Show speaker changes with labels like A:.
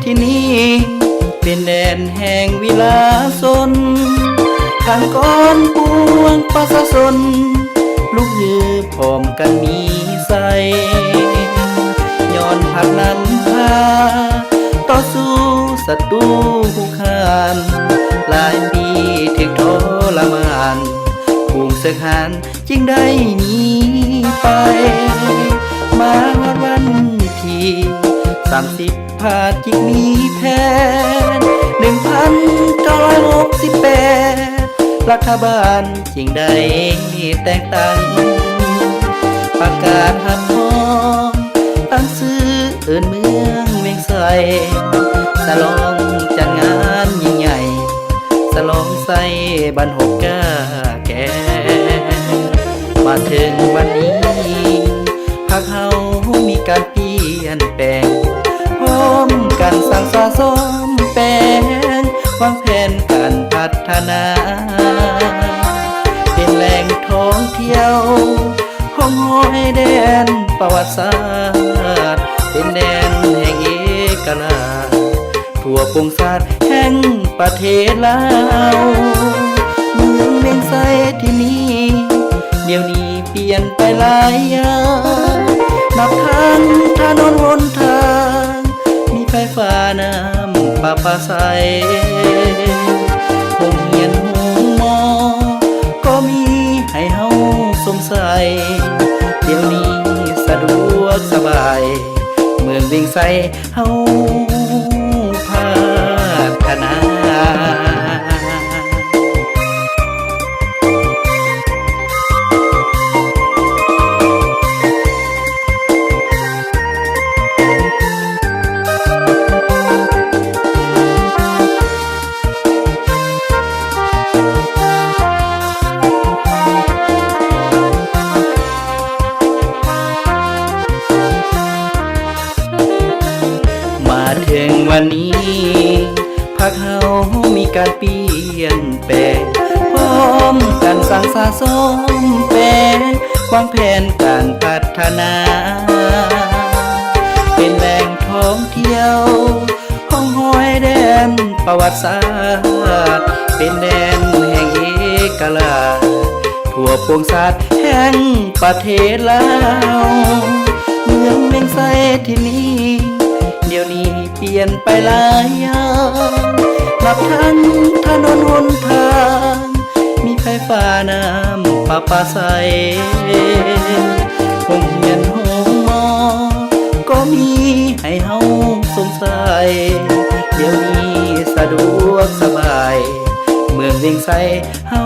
A: ที่นี่เป็นแดนแห่งวิลาสนขันก้อนปวงประชาชนลูกยือพร้อมกันมีใสย้อนผักนำพาต่อสู้ศัตรูผู้ขานหลายปีถึงทรมานภูมิเสกหานจึงได้หนีไปมาวันที่30 พาจิกมีแพน1968รัฐบาลจึงได้แต่งตั้งประกาศหับพองตั้งชื่อเอิ้นเมืองเวียงไสฉลองจัดงานยิ่งใหญ่ฉลองใส่บรรหกกาแก่มาถึงวันนี้พรรคเฮามีการเปลี่ยนแปลงพร้อมกันสร้างสะสมแปลงวางแผนการพัฒนาเป็นแหล่งท่องเที่ยวห้องห้อยแดนประวัติศาสตร์เป็นแดนแห่งเอกราชทั่วปวงศาสตร์แห่งประเทศลาวเมืองเวียงไสที่นี่เดี๋ยวนี้เปลี่ยนไปหลายอย่างนับทางถนนหนทางมีไฟฟ้าน้ำประปาใสโรงเรียนโรงหมอก็มีให้เฮาสงสัยเดี๋ยวนี้สะดวกสบายเมืองเวียงไสเฮาพัฒนา ถึงวันนี้พรรคเฮามีการเปลี่ยนแปลงพร้อมกันสร้างสะสมแปลงวางแผนการพัฒนาเป็นแหล่งท่องเที่ยวห้องห้อยแดนประวัติศาสตร์เป็นแดนแห่งเอกราชทั่วปวงศาสตร์แห่งประเทศลาวเมืองเวียงไสที่นี่เดี๋ยวนี้เปลี่ยนไปหลายอย่างนับทั้งถนนหนทางมีไฟฟ้าน้ำประปาใสโรงเรียนโรงหมอก็มีให้เฮาสงสัยเดี๋ยวนี้สะดวกสบายเมืองเวียงไสเฮา